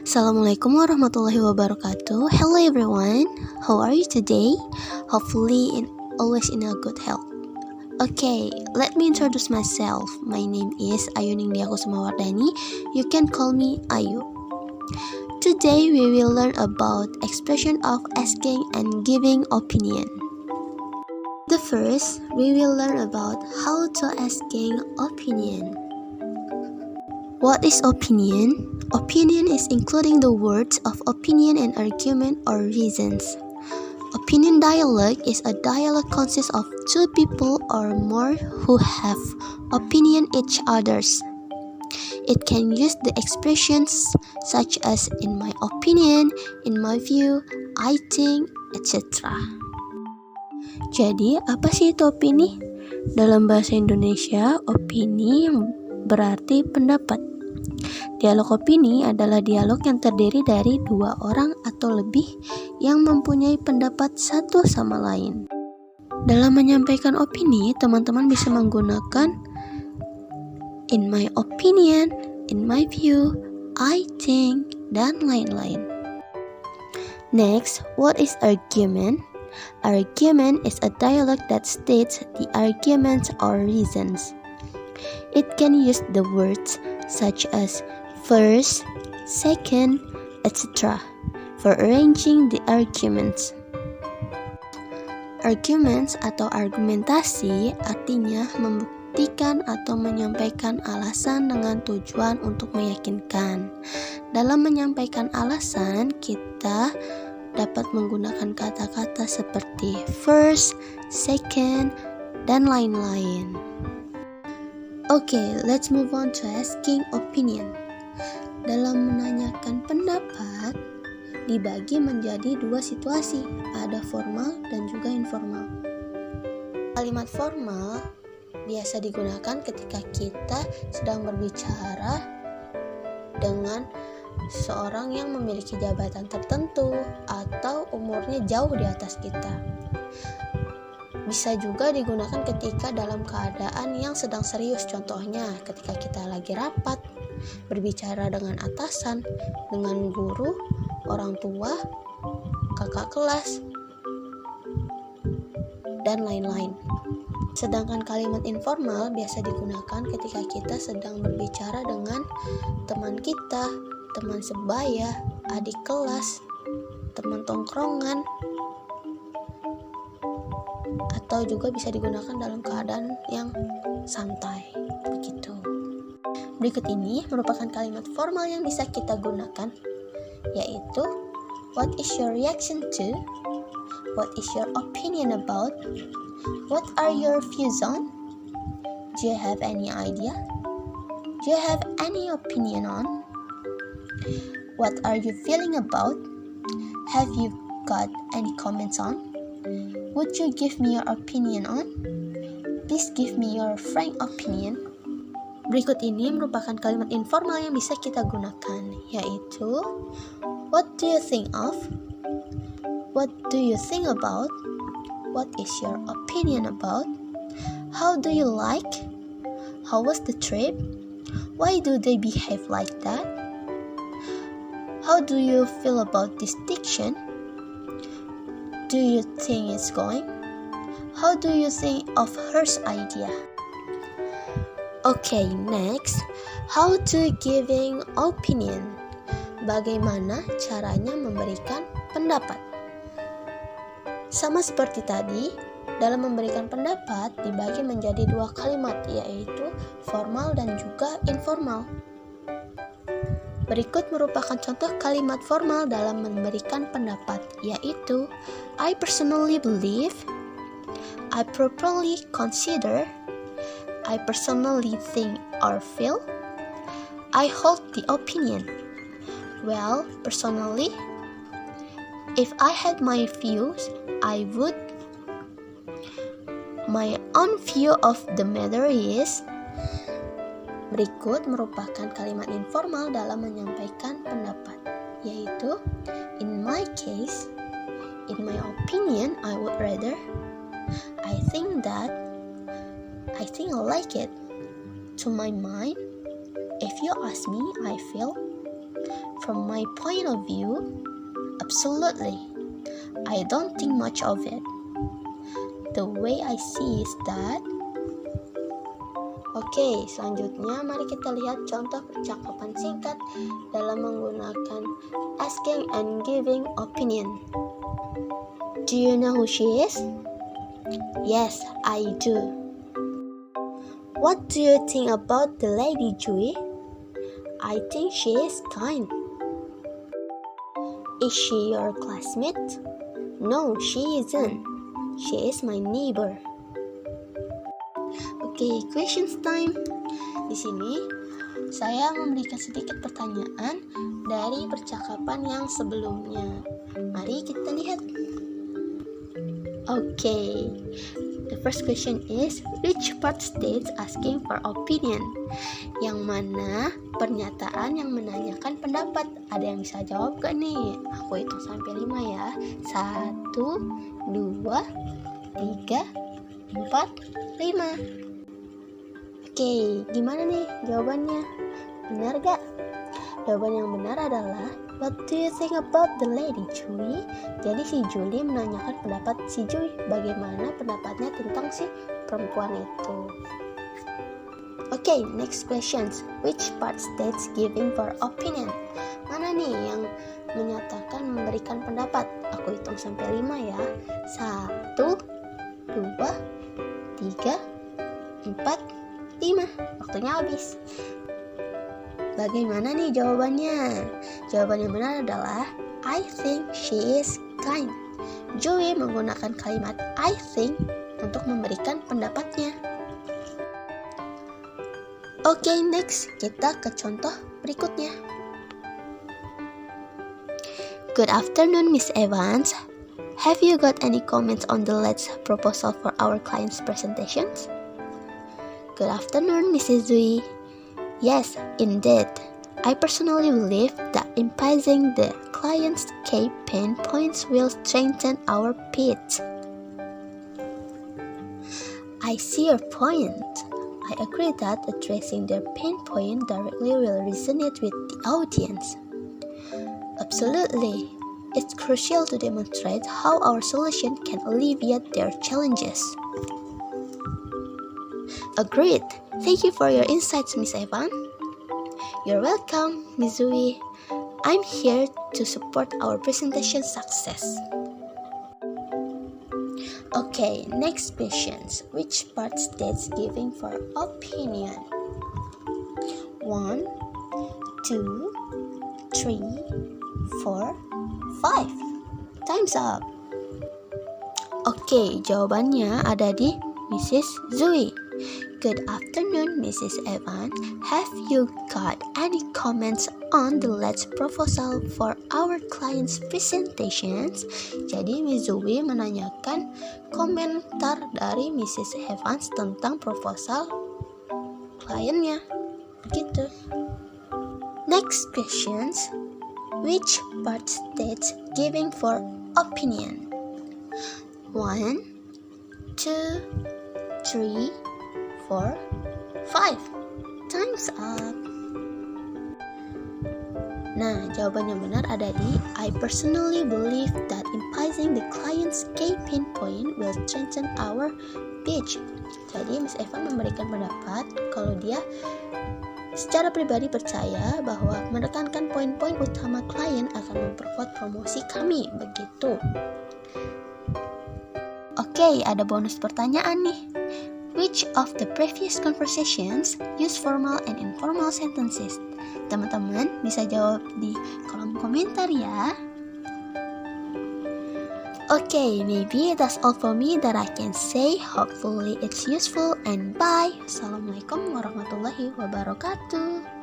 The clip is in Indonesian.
Assalamualaikum warahmatullahi wabarakatuh. Hello everyone, how are you today? Hopefully always in a good health. Okay, let me introduce myself. My name is Ayuning Kusumawardani. You can call me Ayu. Today we will learn about expression of asking and giving opinion. The first, we will learn about how to asking opinion. What is opinion? Opinion is including the words of opinion and argument or reasons. Opinion dialogue is a dialogue consists of two people or more who have opinion each others. It can use the expressions such as in my opinion, in my view, I think, etc. Jadi, apa sih itu opini? Dalam bahasa Indonesia, opini berarti pendapat. Dialog opini adalah dialog yang terdiri dari dua orang atau lebih yang mempunyai pendapat satu sama lain. Dalam menyampaikan opini, teman-teman bisa menggunakan in my opinion, in my view, I think, dan lain-lain. Next, what is argument? Argument is a dialogue that states the arguments or reasons. It can use the words such as first, second, etc. for arranging the arguments. Arguments atau argumentasi artinya membuktikan atau menyampaikan alasan dengan tujuan untuk meyakinkan. Dalam menyampaikan alasan, kita dapat menggunakan kata-kata seperti first, second, dan lain-lain. Okay, let's move on to asking opinion. Dalam menanyakan pendapat, dibagi menjadi dua situasi, ada formal dan juga informal. Kalimat formal biasa digunakan ketika kita sedang berbicara dengan seorang yang memiliki jabatan tertentu atau umurnya jauh di atas kita. Bisa juga digunakan ketika dalam keadaan yang sedang serius, contohnya ketika kita lagi rapat, berbicara dengan atasan, dengan guru, orang tua, kakak kelas, dan lain-lain. Sedangkan kalimat informal biasa digunakan ketika kita sedang berbicara dengan teman kita, teman sebaya, adik kelas, teman tongkrongan, atau juga bisa digunakan dalam keadaan yang santai, begitu. Berikut ini merupakan kalimat formal yang bisa kita gunakan, yaitu what is your reaction to, what is your opinion about, what are your views on, do you have any idea, do you have any opinion on, what are you feeling about, have you got any comments on, would you give me your opinion on? Please give me your frank opinion. Berikut ini merupakan kalimat informal yang bisa kita gunakan, yaitu what do you think of? What do you think about? What is your opinion about? How do you like? How was the trip? Why do they behave like that? How do you feel about this diction? Do you think it's going? How do you think of her idea? Okay, next, how to giving opinion. Bagaimana caranya memberikan pendapat? Sama seperti tadi, dalam memberikan pendapat dibagi menjadi dua kalimat, yaitu formal dan juga informal. Berikut merupakan contoh kalimat formal dalam memberikan pendapat, yaitu I personally believe, I properly consider, I personally think or feel, I hold the opinion. Well, personally, if I had my views, I would. My own view of the matter is. Berikut merupakan kalimat informal dalam menyampaikan pendapat, yaitu in my case, in my opinion, I would rather, I think that, I think I like it, to my mind, if you ask me, I feel, from my point of view, absolutely. I don't think much of it. The way I see is that. Oke, selanjutnya mari kita lihat contoh percakapan singkat dalam menggunakan asking and giving opinion. Do you know who she is? Yes, I do. What do you think about the lady Joey? I think she is kind. Is she your classmate? No, she isn't. She is my neighbor. Oke, questions time. Di sini saya memberikan sedikit pertanyaan dari percakapan yang sebelumnya. Mari kita lihat. Oke, the first question is, which part states asking for opinion? Yang mana pernyataan yang menanyakan pendapat? Ada yang bisa jawab gak nih? Aku hitung sampai 5 ya. 1, 2, 3, 4, 5. Oke, gimana nih jawabannya? Benar gak? Jawaban yang benar adalah, what do you think about the lady, Joey? Jadi si Julie menanyakan pendapat si Joey, bagaimana pendapatnya tentang si perempuan itu. Oke, next questions. Which part states giving for opinion? Mana nih yang menyatakan memberikan pendapat? Aku hitung sampai 5 ya. 1, 2, 3, 4, 5. Waktunya habis. Bagaimana nih jawabannya? Jawaban yang benar adalah I think she is kind. Joey menggunakan kalimat I think untuk memberikan pendapatnya. Oke, next kita ke contoh berikutnya. Good afternoon, Miss Evans. Have you got any comments on the let's proposal for our client's presentations? Good afternoon, Mrs. Zui. Yes, indeed. I personally believe that emphasizing the client's key pain points will strengthen our pitch. I see your point. I agree that addressing their pain point directly will resonate with the audience. Absolutely. It's crucial to demonstrate how our solution can alleviate their challenges. Agreed. Thank you for your insights, Miss Evan. You're welcome, Miss Zui. I'm here to support our presentation success. Okay, next questions. Which part states giving for opinion? 1, 2, 3, 4, 5. Time's up. Oke, jawabannya ada di Mrs. Zui. Good afternoon, Mrs. Evan. Have you got any comments on the let's proposal for our client's presentations? Jadi Miss Zui menanyakan komentar dari Mrs. Evans tentang proposal kliennya. Begitu. Next questions. Which part states giving for opinion? 1, 2, 3, 4, 5. Time's up. Nah, jawaban yang benar ada di I personally believe that emphasizing the client's key pain point will strengthen our pitch. Jadi Miss Eva memberikan pendapat kalau dia secara pribadi percaya bahwa menekankan poin-poin utama klien akan memperkuat promosi kami. Begitu. Oke, ada bonus pertanyaan nih. Which of the previous conversations use formal and informal sentences? Teman-teman bisa jawab di kolom komentar ya. Okay, maybe that's all for me that I can say. Hopefully it's useful and bye. Assalamualaikum warahmatullahi wabarakatuh.